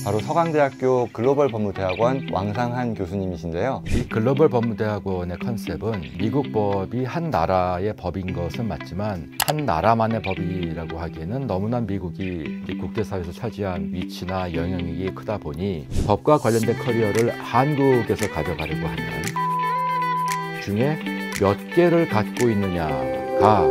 바로 서강대학교 글로벌법무대학원 왕상한 교수님이신데요. 이 글로벌 법무대학원의 컨셉은 미국 법이 한 나라의 법인 것은 맞지만 한 나라만의 법이라고 하기에는 너무나 미국이 국제사회에서 차지한 위치나 영향력이 크다 보니 법과 관련된 커리어를 한국에서 가져가려고 하는 중에 몇 개를 갖고 있느냐가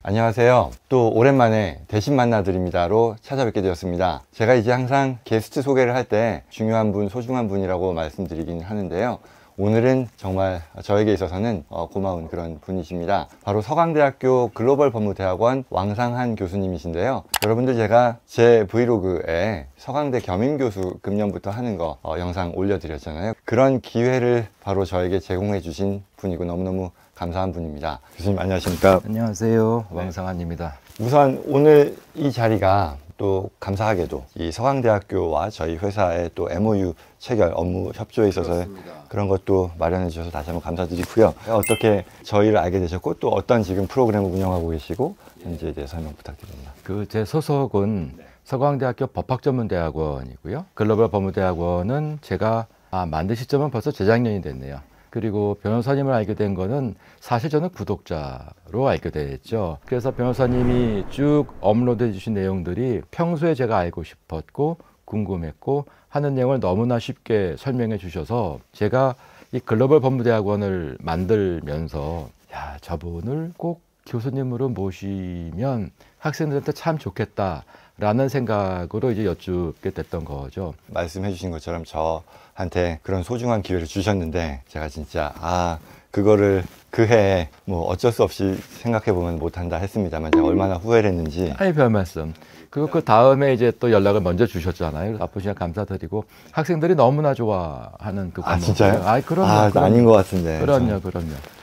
안녕하세요. 또 오랜만에 대신 만나드립니다로 찾아뵙게 되었습니다. 제가 이제 항상 게스트 소개를 할 때 중요한 분, 소중한 분이라고 말씀드리긴 하는데요. 오늘은 정말 저에게 있어서는 고마운 그런 분이십니다. 바로 서강대학교 글로벌법무대학원 왕상한 교수님이신데요. 여러분들 제가 제 브이로그에 서강대 겸임교수 금년부터 하는 거 영상 올려드렸잖아요. 그런 기회를 바로 저에게 제공해 주신 분이고 너무너무 감사한 분입니다. 교수님 안녕하십니까? 안녕하세요. 왕상한입니다. 우선 오늘 이 자리가 또 감사하게도 이 서강대학교와 저희 회사의 또 MOU 체결 업무 협조에 있어서 그렇습니다. 그런 것도 마련해 주셔서 다시 한번 감사드리고요. 어떻게 저희를 알게 되셨고 또 어떤 지금 프로그램을 운영하고 계시고 현재에 대해 설명 부탁드립니다. 제 소속은 서강대학교 법학전문대학원이고요. 글로벌 법무대학원은 제가 만든 시점은 벌써 재작년이 됐네요. 그리고 변호사님을 알게 된 거는 사실 저는 구독자로 알게 됐죠. 그래서 변호사님이 쭉 업로드해 주신 내용들이 평소에 제가 알고 싶었고 궁금했고 하는 내용을 너무나 쉽게 설명해 주셔서 제가 이 글로벌 법무대학원을 만들면서 저분을 꼭 교수님으로 모시면 학생들한테 참 좋겠다라는 생각으로 이제 여쭙게 됐던 거죠. 말씀해 주신 것처럼 저한테 그런 소중한 기회를 주셨는데 제가 진짜 그거를 그 해에 뭐 어쩔 수 없이 생각해 보면 못한다 했습니다만 제가 얼마나 후회를 했는지. 별 말씀. 그 다음에 이제 또 연락을 먼저 주셨잖아요. 바쁘시니까 감사드리고 학생들이 너무나 좋아하는 그 과목. 진짜요? 그럼요. 아닌 것 같은데. 그럼요.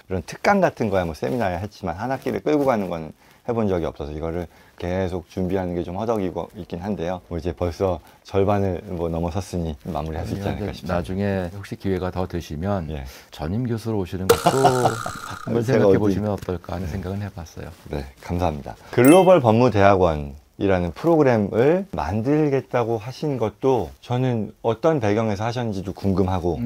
이런 특강 같은 거야 뭐 세미나야 했지만 한 학기를 끌고 가는 건 해본 적이 없어서 이거를 계속 준비하는 게 좀 허덕이고 있긴 한데요. 뭐 이제 벌써 절반을 넘어섰으니 마무리할 수 있지 않을까 싶습니다. 나중에 혹시 기회가 더 되시면 예. 전임 교수로 오시는 것도 한번 생각해 보시면 어떨까 하는 생각은 해봤어요. 네, 감사합니다. 글로벌 법무대학원이라는 프로그램을 만들겠다고 하신 것도 저는 어떤 배경에서 하셨는지도 궁금하고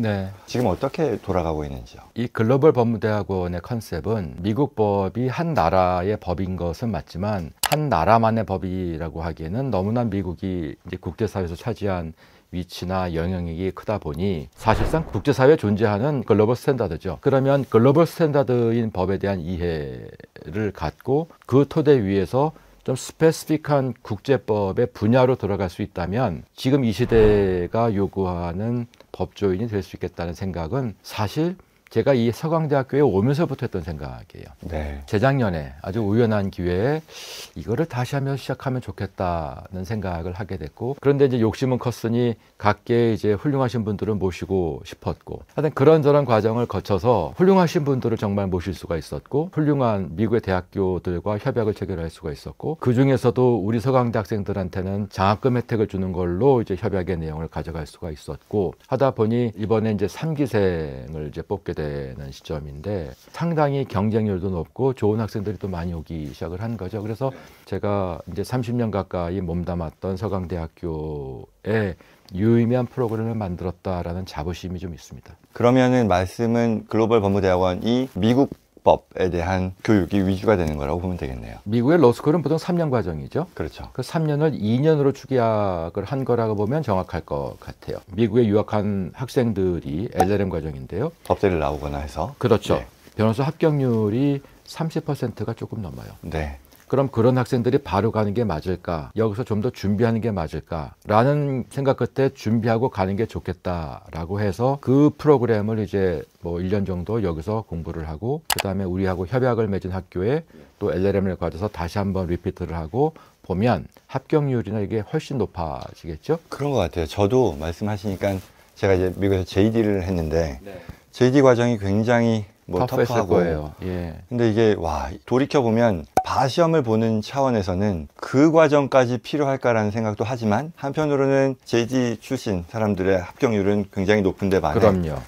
지금 어떻게 돌아가고 있는지요? 이 글로벌 법무대학원의 컨셉은 미국 법이 한 나라의 법인 것은 맞지만 한 나라만의 법이라고 하기에는 너무나 미국이 이제 국제사회에서 차지한 위치나 영향력이 크다 보니 사실상 국제사회에 존재하는 글로벌 스탠다드죠. 그러면 글로벌 스탠다드인 법에 대한 이해를 갖고 그 토대 위에서 좀 스페시픽한 국제법의 분야로 들어갈 수 있다면 지금 이 시대가 요구하는 법조인이 될 수 있겠다는 생각은 사실 제가 이 서강대학교에 오면서부터 했던 생각이에요. 재작년에 아주 우연한 기회에 이거를 다시 한번 시작하면 좋겠다는 생각을 하게 됐고, 그런데 이제 욕심은 컸으니 각계 이제 훌륭하신 분들을 모시고 싶었고, 하여튼 그런저런 과정을 거쳐서 훌륭하신 분들을 정말 모실 수가 있었고, 훌륭한 미국의 대학교들과 협약을 체결할 수가 있었고, 그 중에서도 우리 서강대 학생들한테는 장학금 혜택을 주는 걸로 이제 협약의 내용을 가져갈 수가 있었고, 하다 보니 이번에 이제 3기생을 이제 뽑게 되는 시점인데 상당히 경쟁률도 높고 좋은 학생들이 또 많이 오기 시작을 한 거죠. 그래서 제가 이제 30년 가까이 몸담았던 서강대학교에 유의미한 프로그램을 만들었다라는 자부심이 좀 있습니다. 그러면은 말씀은 글로벌 법무대학원이 미국 법에 대한 교육이 위주가 되는 거라고 보면 되겠네요. 미국의 로스쿨은 보통 3년 과정이죠. 그렇죠. 그 3년을 2년으로 축약을 한 거라고 보면 정확할 것 같아요. 미국에 유학한 학생들이 LLM 과정인데요. 법대를 나오거나 해서. 그렇죠. 변호사 합격률이 30%가 조금 넘어요. 그럼 그런 학생들이 바로 가는 게 맞을까? 여기서 좀 더 준비하는 게 맞을까? 라는 생각 끝에 준비하고 가는 게 좋겠다라고 해서 그 프로그램을 이제 뭐 1년 정도 여기서 공부를 하고 그다음에 우리하고 협약을 맺은 학교에 또 LLM을 가져서 다시 한번 리피트를 하고 보면 합격률이나 이게 훨씬 높아지겠죠? 그런 것 같아요. 저도 말씀하시니까 제가 이제 미국에서 JD를 했는데 JD 과정이 굉장히 터프하고 거예요. 근데 이게 돌이켜보면 바시험을 보는 차원에서는 그 과정까지 필요할까라는 생각도 하지만 한편으로는 JD 출신 사람들의 합격률은 굉장히 높은데 반해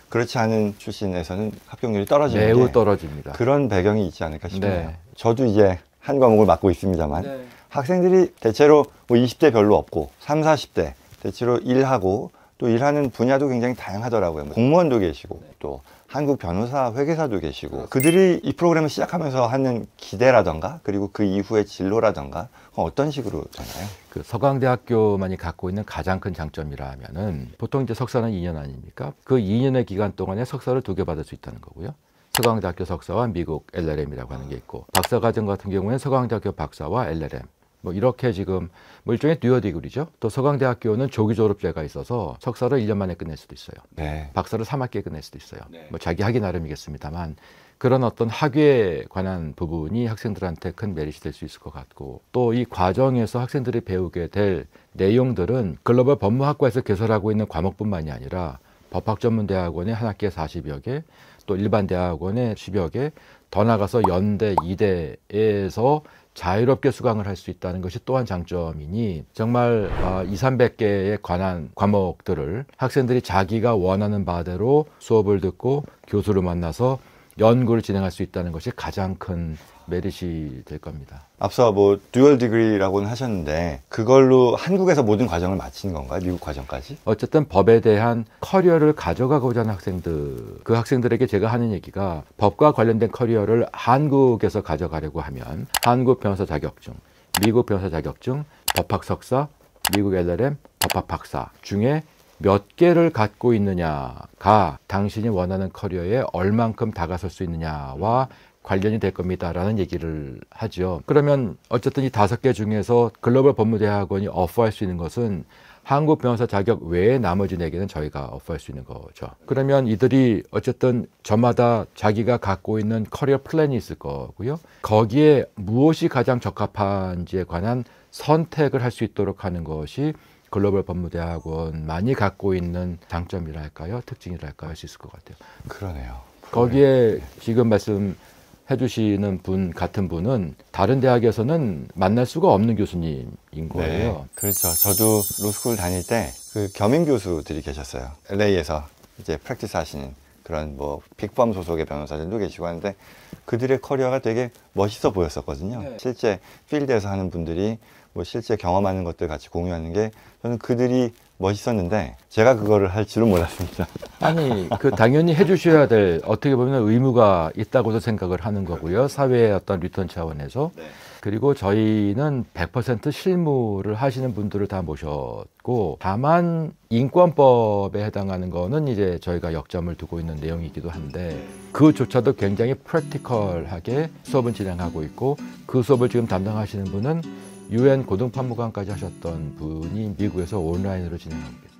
그렇지 않은 출신에서는 합격률이 떨어지는 매우 떨어집니다. 그런 배경이 있지 않을까 싶네요. 저도 이제 한 과목을 맡고 있습니다만 네. 학생들이 대체로 뭐 20대 별로 없고 3, 40대 대체로 일하고 또 일하는 분야도 굉장히 다양하더라고요. 뭐 공무원도 계시고 또 한국 변호사 회계사도 계시고 그들이 이 프로그램을 시작하면서 하는 기대라던가 그리고 그 이후의 진로라던가 어떤 식으로 되나요? 그 서강대학교만이 갖고 있는 가장 큰 장점이라면은 보통 이제 석사는 2년 아닙니까? 그 2년의 기간 동안에 석사를 2개 받을 수 있다는 거고요. 서강대학교 석사와 미국 LLM이라고 하는 게 있고 박사과정 같은 경우에는 서강대학교 박사와 LLM 뭐 이렇게 지금 뭐 일종의 듀얼 디그리죠. 또 서강대학교는 조기 졸업제가 있어서 석사를 1년 만에 끝낼 수도 있어요. 네. 박사를 3학기에 끝낼 수도 있어요. 뭐 자기 하기 나름이겠습니다만 그런 어떤 학위에 관한 부분이 학생들한테 큰 메리트이 될 수 있을 것 같고 또 이 과정에서 학생들이 배우게 될 내용들은 글로벌 법무학과에서 개설하고 있는 과목뿐만이 아니라 법학전문대학원의 한 학기에 40여 개, 또 일반 대학원의 10여 개, 더 나가서 연대, 이대에서 자유롭게 수강을 할 수 있다는 것이 또한 장점이니 정말 200~300개에 관한 과목들을 학생들이 자기가 원하는 바대로 수업을 듣고 교수를 만나서 연구를 진행할 수 있다는 것이 가장 큰 메리트이 될 겁니다. 앞서 뭐 듀얼 디그리라고는 하셨는데 그걸로 한국에서 모든 과정을 마치는 건가요? 미국 과정까지? 어쨌든 법에 대한 커리어를 가져가고자 하는 학생들, 그 학생들에게 제가 하는 얘기가 법과 관련된 커리어를 한국에서 가져가려고 하면 한국 변호사 자격증, 미국 변호사 자격증, 법학 석사, 미국 LLM, 법학 박사 중에 몇 개를 갖고 있느냐가 당신이 원하는 커리어에 얼만큼 다가설 수 있느냐와 관련이 될 겁니다라는 얘기를 하죠. 그러면 어쨌든 이 5개 중에서 글로벌 법무대학원이 어퍼할 수 있는 것은 한국 변호사 자격 외에 나머지 4개는 저희가 어퍼할 수 있는 거죠. 그러면 이들이 어쨌든 저마다 자기가 갖고 있는 커리어 플랜이 있을 거고요. 거기에 무엇이 가장 적합한지에 관한 선택을 할 수 있도록 하는 것이 글로벌 법무대학원만이 갖고 있는 장점이랄까요? 특징이랄까요? 할 수 있을 것 같아요. 그러네요. 거기에 지금 말씀해주시는 분 같은 분은 다른 대학에서는 만날 수가 없는 교수님인 거예요. 네, 그렇죠. 저도 로스쿨 다닐 때 그 겸임 교수들이 계셨어요. LA에서 이제 프랙티스 하시는 그런 뭐 빅펌 소속의 변호사들도 계시고 하는데 그들의 커리어가 되게 멋있어 보였었거든요. 네. 실제 필드에서 하는 분들이 뭐 실제 경험하는 것들 같이 공유하는 게 저는 그들이 멋있었는데 제가 그거를 할 줄은 몰랐습니다. 아니, 그 당연히 해주셔야 될 어떻게 보면 의무가 있다고도 생각을 하는 거고요. 사회의 어떤 리턴 차원에서. 네. 그리고 저희는 100% 실무를 하시는 분들을 다 모셨고 다만 인권법에 해당하는 거는 이제 저희가 역점을 두고 있는 내용이기도 한데 그조차도 굉장히 프랙티컬하게 수업을 진행하고 있고 그 수업을 지금 담당하시는 분은 UN 고등판무관까지 하셨던 분이 미국에서 온라인으로 진행하고 계세요.